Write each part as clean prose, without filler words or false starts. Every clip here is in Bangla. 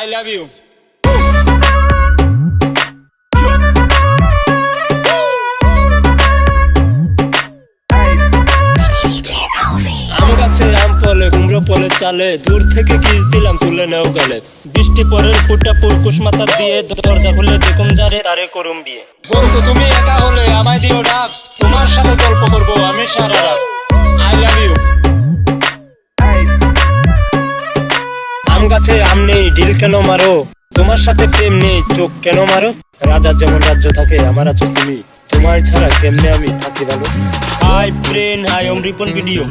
I love you. আম গাছে আম ফলে কুমড়ো ফলে চালে, দূর থেকে কিস দিলাম তুলে নেও গালে। বৃষ্টি পরের ফুটা পুরকুশ মাথা দিয়ে, দরজা খুলে দেখুন যারে তারে করুম বিয়ে। বন্ধু তুমি একা হলে আমায় দিও ডাক, তোমার সাথে গল্প করবো আমি সারা রাত। I love you. আম গাছে আম নেই ঢিল কেন মারো, তোমার সাথে প্রেম নেই চোখ কেন মারো। রাজার যেমন রাজ্য থাকে আমার আছো তুমি, তোমার ছাড়া কেমনে আমি থাকি ভালো। হাই ফ্রেন্ড, হাই ওম রিপন ভিডিও।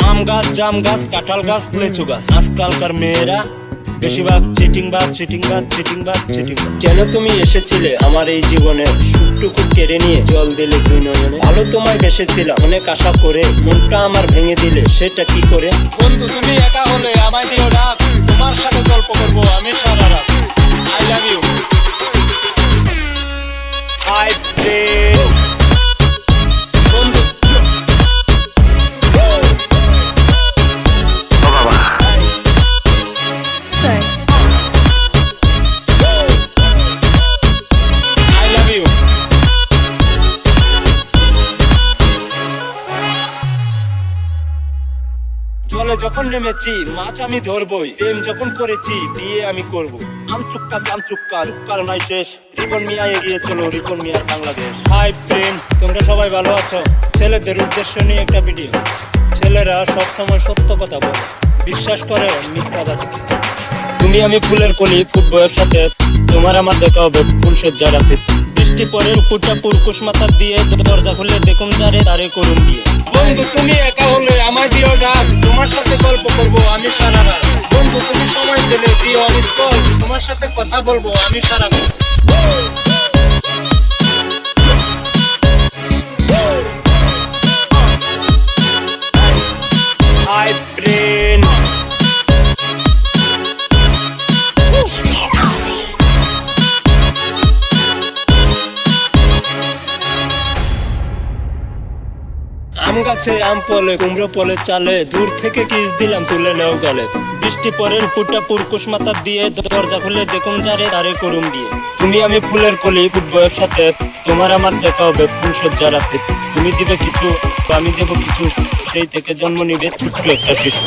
আম গাছ, জাম গাছ, কাঁঠাল গাছ, লিচু গাছ। আজকালকার মেয়েরা বেশিরভাগ চিটিং বাজ। কেন তুমি এসেছিলে আমার এই জীবনে, সুখটুকু কেড়ে নিয়ে জল দিলে দুই নয়নে। ভালো তোমায় বেসেছিলাম অনেক আশা করে, মনটা আমার ভেঙে দিলে সেটা কি করে। বন্ধু তুমি একা হলে আমায় দিও ডাক, তোমার সাথে গল্প করবো আমি সারা রাত। I love you. Hi friend, বন্ধু Sorry. I love you. জলে যখন নেমেছি মাছ আমি ধরবই, প্রেম যখন করেছি বিয়ে আমি করব। আম চুক্কা কার নাই শেষ, রিপন মিয়া এগিয়ে চলো, রিপন মিয়ার বাংলাদেশ। হাই ফ্রেন্ড, তোমরা সবাই ভালো আছো? ছেলেদের উদ্দেশ্য নিয়ে একটা ভিডিও। ছেলেরা সবসময় সত্য কথা বলে, বিশ্বাস করে মিথ্যাবাদীকে। তুমি আমি ফুলের কলি, ফুটবো একসাথে, তোমার আমার দেখা হবে ফুল সজ্জা রাতে। বৃষ্টি পরে ফুটা পুরকুশ মাথা দিয়ে, দরজা খুলে দেখুন যারে তারে করুন বিয়ে। বন্ধু তুমি একা হলে আমায় দিও ডাক, তোমার সাথে গল্প করবো আমি সারা রাত। বন্ধু তুমি সময় দিলে দিও আমি কল, তোমার সাথে কথা বলবো আমি সারা রাত। হাই ফ্রেন্ড, আম গাছে আম ফলে কুমড়ো ফলে চালে, দূর থেকে কিস দিলাম তুলে নেও গালে। বৃষ্টি পরের ফুটা পুরকুশ মাথা দিয়ে, দরজা খুলে দেখুন যারে তারে করুম বিয়ে। তুমি আমি ফুলের কলি, ফুটবো একসাথে, তোমার আমার দেখা হবে ফুল সজ্জা রাতে। তুমি দিবে কিছু, আমি দেবো কিছু, সেই থেকে জন্ম নিবে ছোট্ট একটা শিশু।